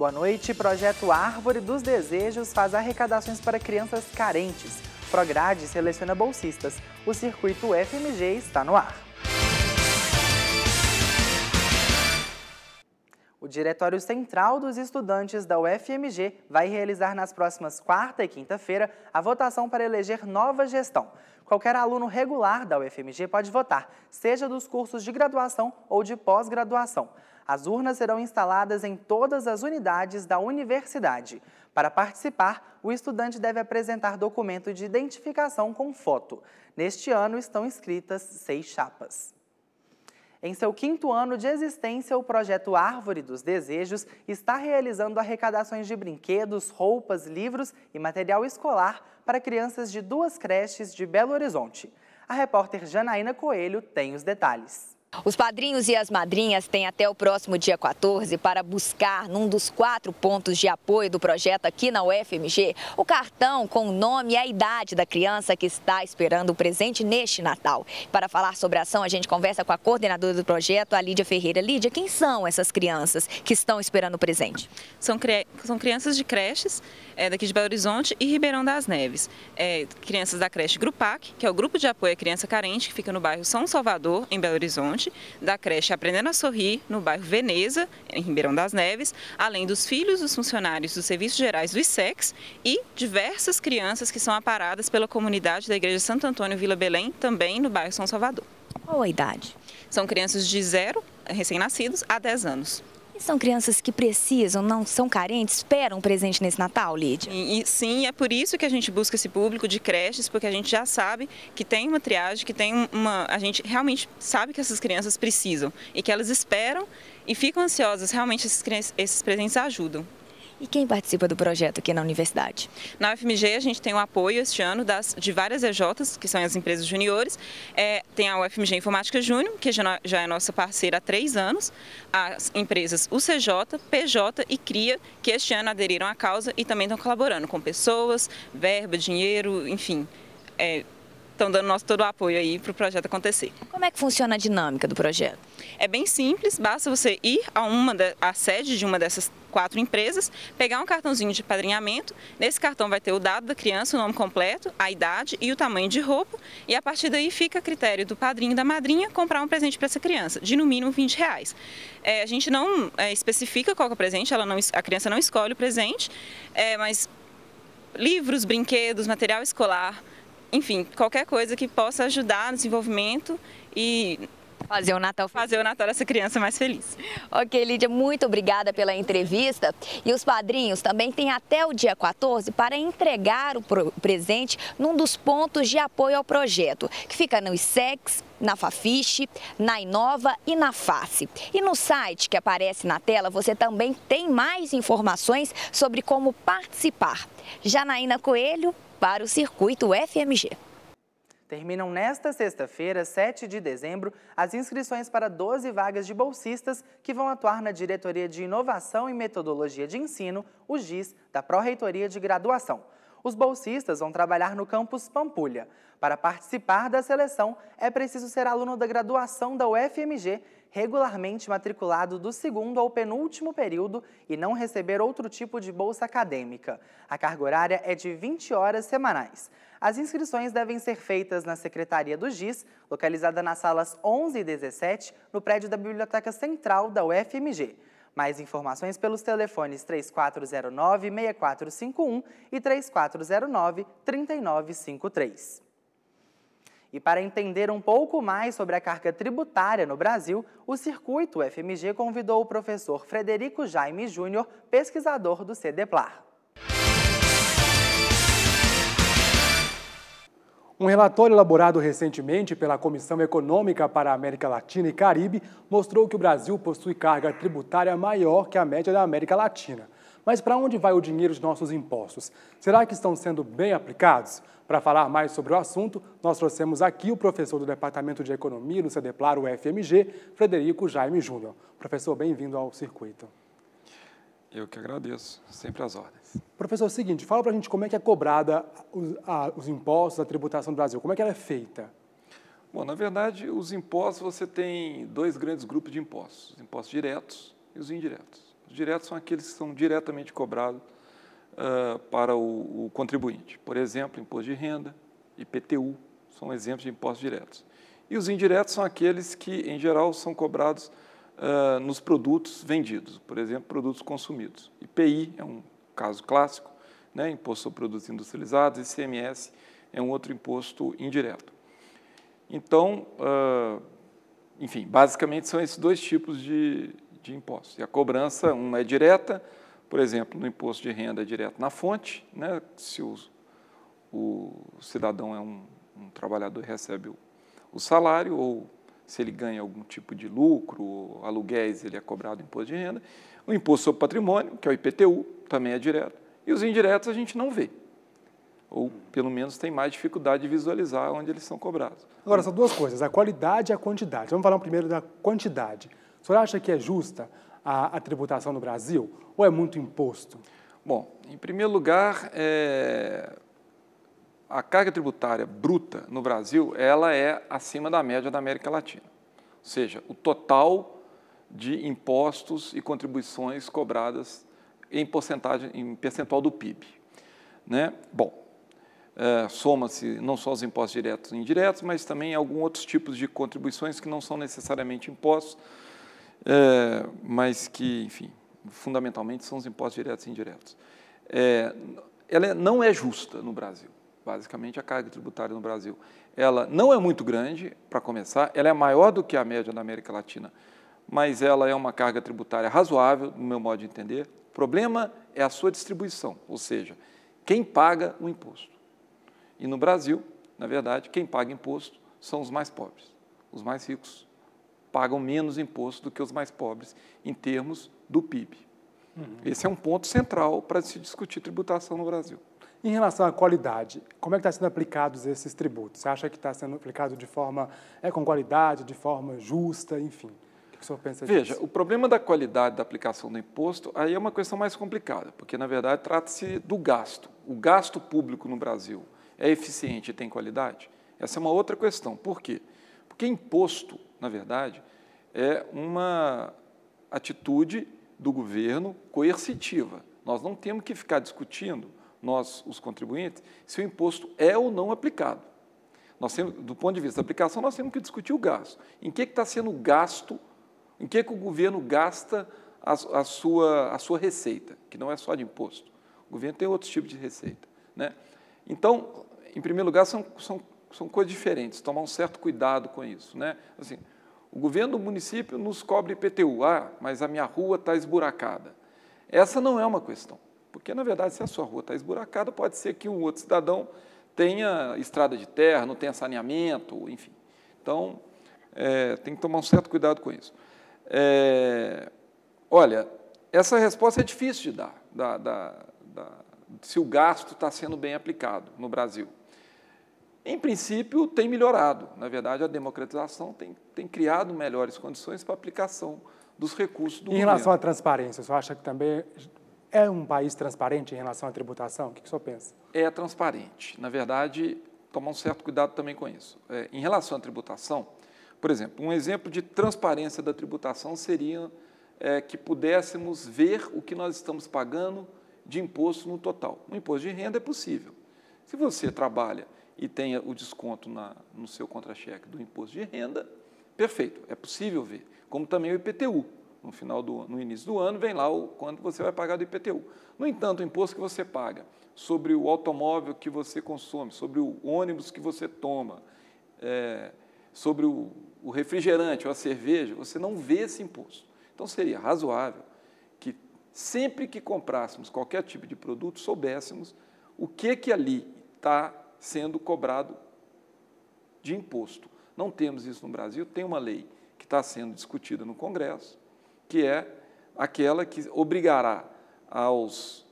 Boa noite. Projeto Árvore dos Desejos faz arrecadações para crianças carentes. Prograde seleciona bolsistas. O circuito UFMG está no ar. O Diretório Central dos Estudantes da UFMG vai realizar nas próximas quarta e quinta-feira a votação para eleger nova gestão. Qualquer aluno regular da UFMG pode votar, seja dos cursos de graduação ou de pós-graduação. As urnas serão instaladas em todas as unidades da universidade. Para participar, o estudante deve apresentar documento de identificação com foto. Neste ano estão inscritas 6 chapas. Em seu 5º ano de existência, o projeto Árvore dos Desejos está realizando arrecadações de brinquedos, roupas, livros e material escolar para crianças de 2 creches de Belo Horizonte. A repórter Janaína Coelho tem os detalhes. Os padrinhos e as madrinhas têm até o próximo dia 14 para buscar, num dos 4 pontos de apoio do projeto aqui na UFMG, o cartão com o nome e a idade da criança que está esperando o presente neste Natal. Para falar sobre a ação, a gente conversa com a coordenadora do projeto, a Lídia Ferreira. Lídia, quem são essas crianças que estão esperando o presente? São crianças de creches daqui de Belo Horizonte e Ribeirão das Neves. Crianças da creche Grupac, que é o grupo de apoio à criança carente, que fica no bairro São Salvador, em Belo Horizonte. Da creche Aprendendo a Sorrir, no bairro Veneza, em Ribeirão das Neves, além dos filhos dos funcionários dos Serviços Gerais do ISEX e diversas crianças que são amparadas pela comunidade da Igreja Santo Antônio Vila Belém, também no bairro São Salvador. Qual a idade? São crianças de 0, recém-nascidos, a 10 anos. São crianças que precisam, não são carentes, esperam um presente nesse Natal, Lídia? Sim, é por isso que a gente busca esse público de creches, porque a gente já sabe que tem uma triagem, que tem a gente realmente sabe que essas crianças precisam e que elas esperam e ficam ansiosas. Realmente esses presentes ajudam. E quem participa do projeto aqui na universidade? Na UFMG a gente tem o apoio este ano de várias EJs, que são as empresas juniores. Tem a UFMG Informática Júnior, que já é nossa parceira há 3 anos. As empresas UCJ, PJ e CRIA, que este ano aderiram à causa e também estão colaborando com pessoas, verba, dinheiro, enfim. Estão dando todo o apoio aí para o projeto acontecer. Como é que funciona a dinâmica do projeto? É bem simples, basta você ir à sede de uma dessas 4 empresas, pegar um cartãozinho de padrinhamento. Nesse cartão vai ter o dado da criança, o nome completo, a idade e o tamanho de roupa. E a partir daí fica a critério do padrinho e da madrinha comprar um presente para essa criança, de no mínimo R$20. A gente não especifica qual que é o presente, a criança não escolhe o presente, mas livros, brinquedos, material escolar, enfim, qualquer coisa que possa ajudar no desenvolvimento e fazer o Natal dessa criança mais feliz. Ok, Lídia, muito obrigada pela entrevista. E os padrinhos também têm até o dia 14 para entregar o presente num dos pontos de apoio ao projeto, que fica no ISEX, na Fafiche, na Inova e na Face. E no site que aparece na tela, você também tem mais informações sobre como participar. Janaína Coelho, para o Circuito UFMG. Terminam nesta sexta-feira, 7 de dezembro, as inscrições para 12 vagas de bolsistas que vão atuar na Diretoria de Inovação e Metodologia de Ensino, o GIS, da Pró-Reitoria de Graduação. Os bolsistas vão trabalhar no campus Pampulha. Para participar da seleção, é preciso ser aluno da graduação da UFMG, regularmente matriculado do 2º ao penúltimo período e não receber outro tipo de bolsa acadêmica. A carga horária é de 20 horas semanais. As inscrições devem ser feitas na Secretaria do GIS, localizada nas salas 11 e 17, no prédio da Biblioteca Central da UFMG. Mais informações pelos telefones 3409-6451 e 3409-3953. E para entender um pouco mais sobre a carga tributária no Brasil, o Circuito UFMG convidou o professor Frederico Jaime Júnior, pesquisador do CEDEPLAR. Um relatório elaborado recentemente pela Comissão Econômica para a América Latina e Caribe mostrou que o Brasil possui carga tributária maior que a média da América Latina. Mas para onde vai o dinheiro de nossos impostos? Será que estão sendo bem aplicados? Para falar mais sobre o assunto, nós trouxemos aqui o professor do Departamento de Economia do CEDEPLAR, UFMG, Frederico Jaime Júnior. Professor, bem-vindo ao circuito. Eu que agradeço, sempre às ordens. Professor, é o seguinte, fala para a gente como é que é cobrada os impostos, a tributação do Brasil, como é que ela é feita? Bom, na verdade, os impostos, você tem 2 grandes grupos de impostos, os impostos diretos e os indiretos. Os diretos são aqueles que são diretamente cobrados para o contribuinte. Por exemplo, imposto de renda, IPTU, são exemplos de impostos diretos. E os indiretos são aqueles que, em geral, são cobrados nos produtos vendidos, por exemplo, produtos consumidos. IPI é um caso clássico, né? Imposto sobre produtos industrializados, ICMS é um outro imposto indireto. Então, enfim, basicamente são esses dois tipos de impostos. E a cobrança, uma é direta, por exemplo, no imposto de renda é direto na fonte, né? Se o cidadão é um trabalhador e recebe o salário, ou se ele ganha algum tipo de lucro, ou aluguéis, ele é cobrado imposto de renda. O imposto sobre patrimônio, que é o IPTU, também é direto. E os indiretos a gente não vê, ou pelo menos tem mais dificuldade de visualizar onde eles são cobrados. Agora, são duas coisas, a qualidade e a quantidade. Vamos falar primeiro da quantidade. O senhor acha que é justa a tributação no Brasil, ou é muito imposto? Bom, em primeiro lugar, a carga tributária bruta no Brasil, ela é acima da média da América Latina. Ou seja, o total de impostos e contribuições cobradas em percentual do PIB. Né? Bom, soma-se não só os impostos diretos e indiretos, mas também alguns outros tipos de contribuições que não são necessariamente impostos, mas que, enfim, fundamentalmente são os impostos diretos e indiretos. Ela não é justa no Brasil. Basicamente, a carga tributária no Brasil, ela não é muito grande, para começar, ela é maior do que a média da América Latina, mas ela é uma carga tributária razoável, no meu modo de entender. O problema é a sua distribuição, ou seja, quem paga o imposto. E no Brasil, na verdade, quem paga imposto são os mais pobres. Os mais ricos pagam menos imposto do que os mais pobres em termos do PIB. Esse é um ponto central para se discutir tributação no Brasil. Em relação à qualidade, como é que estão sendo aplicados esses tributos? Você acha que está sendo aplicado de forma com qualidade, de forma justa, enfim? O que o senhor pensa disso? Veja, o problema da qualidade da aplicação do imposto aí é uma questão mais complicada, porque, na verdade, trata-se do gasto. O gasto público no Brasil é eficiente e tem qualidade? Essa é uma outra questão. Por quê? Porque imposto, na verdade, é uma atitude do governo coercitiva. Nós não temos que ficar discutindo, nós, os contribuintes, se o imposto é ou não aplicado. Nós temos, do ponto de vista da aplicação, nós temos que discutir o gasto. Em que está sendo gasto, em que o governo gasta a sua receita, que não é só de imposto. O governo tem outros tipos de receita. Né? Então, em primeiro lugar, são coisas diferentes, tomar um certo cuidado com isso. Né? Assim, o governo do município nos cobra IPTU, mas a minha rua está esburacada. Essa não é uma questão. Porque, na verdade, se a sua rua está esburacada, pode ser que um outro cidadão tenha estrada de terra, não tenha saneamento, enfim. Então, tem que tomar um certo cuidado com isso. Olha, essa resposta é difícil de dar, se o gasto está sendo bem aplicado no Brasil. Em princípio, tem melhorado. Na verdade, a democratização tem criado melhores condições para a aplicação dos recursos do governo. Em relação à transparência, o senhor acha que também é um país transparente em relação à tributação? O que o senhor pensa? É transparente. Na verdade, tomar um certo cuidado também com isso. Em relação à tributação, por exemplo, um exemplo de transparência da tributação seria que pudéssemos ver o que nós estamos pagando de imposto no total. O imposto de renda é possível. Se você trabalha e tenha o desconto no seu contra-cheque do imposto de renda, perfeito, é possível ver. Como também o IPTU. No início do ano, vem lá quanto você vai pagar do IPTU. No entanto, o imposto que você paga sobre o automóvel que você consome, sobre o ônibus que você toma, sobre o refrigerante ou a cerveja, você não vê esse imposto. Então, seria razoável que, sempre que comprássemos qualquer tipo de produto, soubéssemos o que ali está sendo cobrado de imposto. Não temos isso no Brasil, tem uma lei que está sendo discutida no Congresso, que é aquela que obrigará aos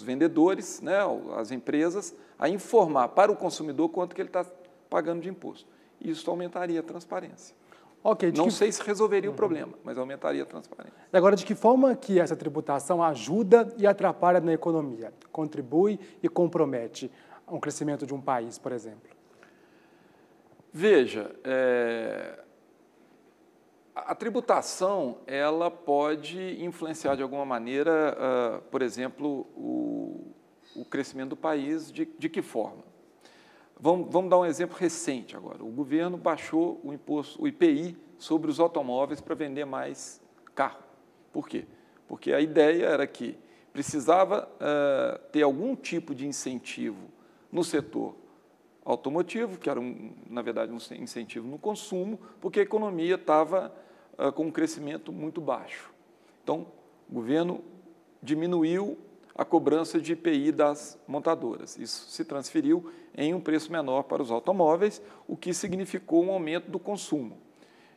vendedores, né, às empresas, a informar para o consumidor quanto que ele está pagando de imposto. Isso aumentaria a transparência. Não sei se resolveria o problema, mas aumentaria a transparência. E agora, de que forma que essa tributação ajuda e atrapalha na economia? Contribui e compromete um crescimento de um país, por exemplo? Veja, A tributação, ela pode influenciar de alguma maneira, por exemplo, o crescimento do país. De que forma? Vamos dar um exemplo recente agora. O governo baixou o imposto, o IPI, sobre os automóveis para vender mais carro. Por quê? Porque a ideia era que precisava ter algum tipo de incentivo no setor automotivo, que era, na verdade, um incentivo no consumo, porque a economia estava com um crescimento muito baixo. Então, o governo diminuiu a cobrança de IPI das montadoras. Isso se transferiu em um preço menor para os automóveis, o que significou um aumento do consumo.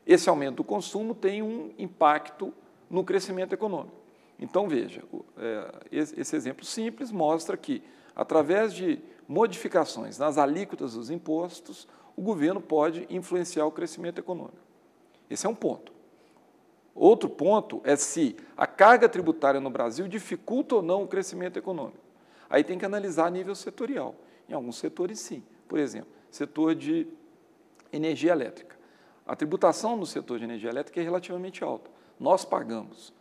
Esse aumento do consumo tem um impacto no crescimento econômico. Então, veja, esse exemplo simples mostra que, através de modificações nas alíquotas dos impostos, o governo pode influenciar o crescimento econômico. Esse é um ponto. Outro ponto é se a carga tributária no Brasil dificulta ou não o crescimento econômico. Aí tem que analisar a nível setorial. Em alguns setores, sim. Por exemplo, setor de energia elétrica. A tributação no setor de energia elétrica é relativamente alta. Nós pagamos,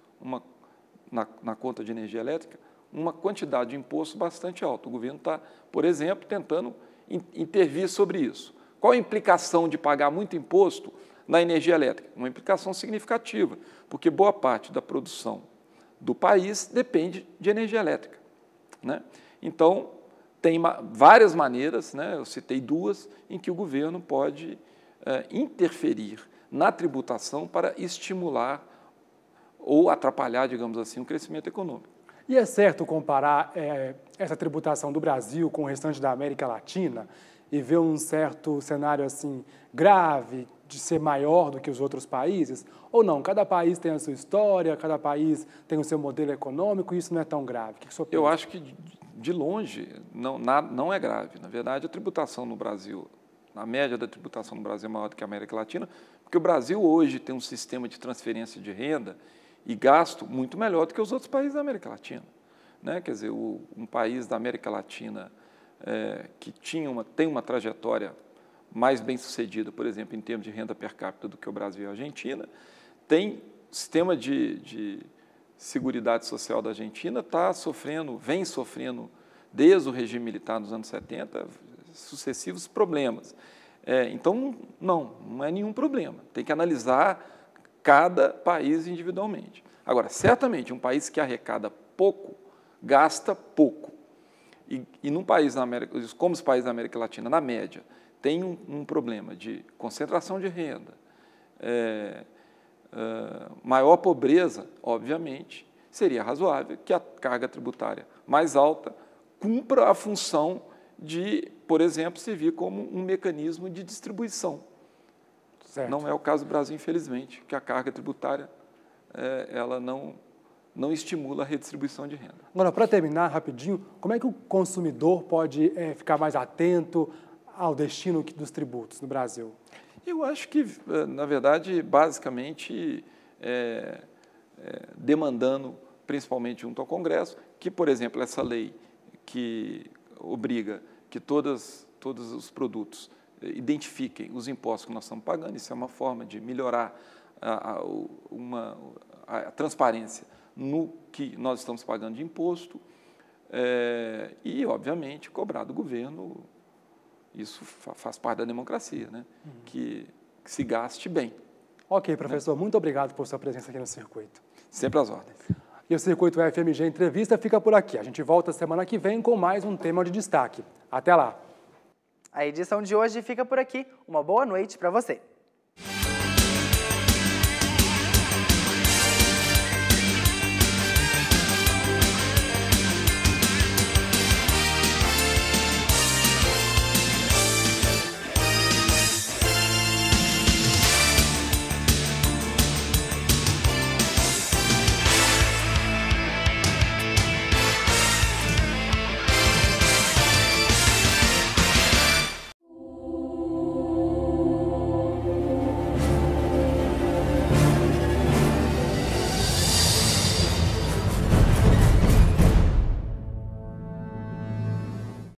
na conta de energia elétrica, uma quantidade de imposto bastante alta. O governo está, por exemplo, tentando intervir sobre isso. Qual a implicação de pagar muito imposto na energia elétrica? Uma implicação significativa, porque boa parte da produção do país depende de energia elétrica, né? Então, tem várias maneiras, né? Eu citei duas, em que o governo pode interferir na tributação para estimular ou atrapalhar, digamos assim, o crescimento econômico. E é certo comparar essa tributação do Brasil com o restante da América Latina e ver um certo cenário assim grave de ser maior do que os outros países? Ou não? Cada país tem a sua história, cada país tem o seu modelo econômico e isso não é tão grave. O que o senhor pensa? Eu acho que, de longe, não é grave. Na verdade, a tributação no Brasil, a média da tributação no Brasil é maior do que a América Latina, porque o Brasil hoje tem um sistema de transferência de renda e gasto muito melhor do que os outros países da América Latina, né? Quer dizer, um país da América Latina que tem uma trajetória mais bem-sucedida, por exemplo, em termos de renda per capita do que o Brasil e a Argentina, tem sistema de seguridade social da Argentina vem sofrendo, desde o regime militar nos anos 70, sucessivos problemas. Então, não é nenhum problema. Tem que analisar cada país individualmente. Agora, certamente, um país que arrecada pouco, gasta pouco. E num país como os países da América Latina, na média, tem um problema de concentração de renda, maior pobreza, obviamente, seria razoável que a carga tributária mais alta cumpra a função de, por exemplo, servir como um mecanismo de distribuição. Certo. Não é o caso do Brasil, infelizmente, que a carga tributária ela não estimula a redistribuição de renda. Agora, para terminar rapidinho, como é que o consumidor pode ficar mais atento ao destino dos tributos no Brasil? Eu acho que, na verdade, basicamente, demandando, principalmente junto ao Congresso, que, por exemplo, essa lei que obriga que todos os produtos identifiquem os impostos que nós estamos pagando, isso é uma forma de melhorar a transparência no que nós estamos pagando de imposto e, obviamente, cobrar do governo, isso faz parte da democracia, né? Que se gaste bem. Ok, professor, muito obrigado por sua presença aqui no Circuito. Sempre às ordens. E o Circuito FMG Entrevista fica por aqui. A gente volta semana que vem com mais um tema de destaque. Até lá! A edição de hoje fica por aqui. Uma boa noite para você.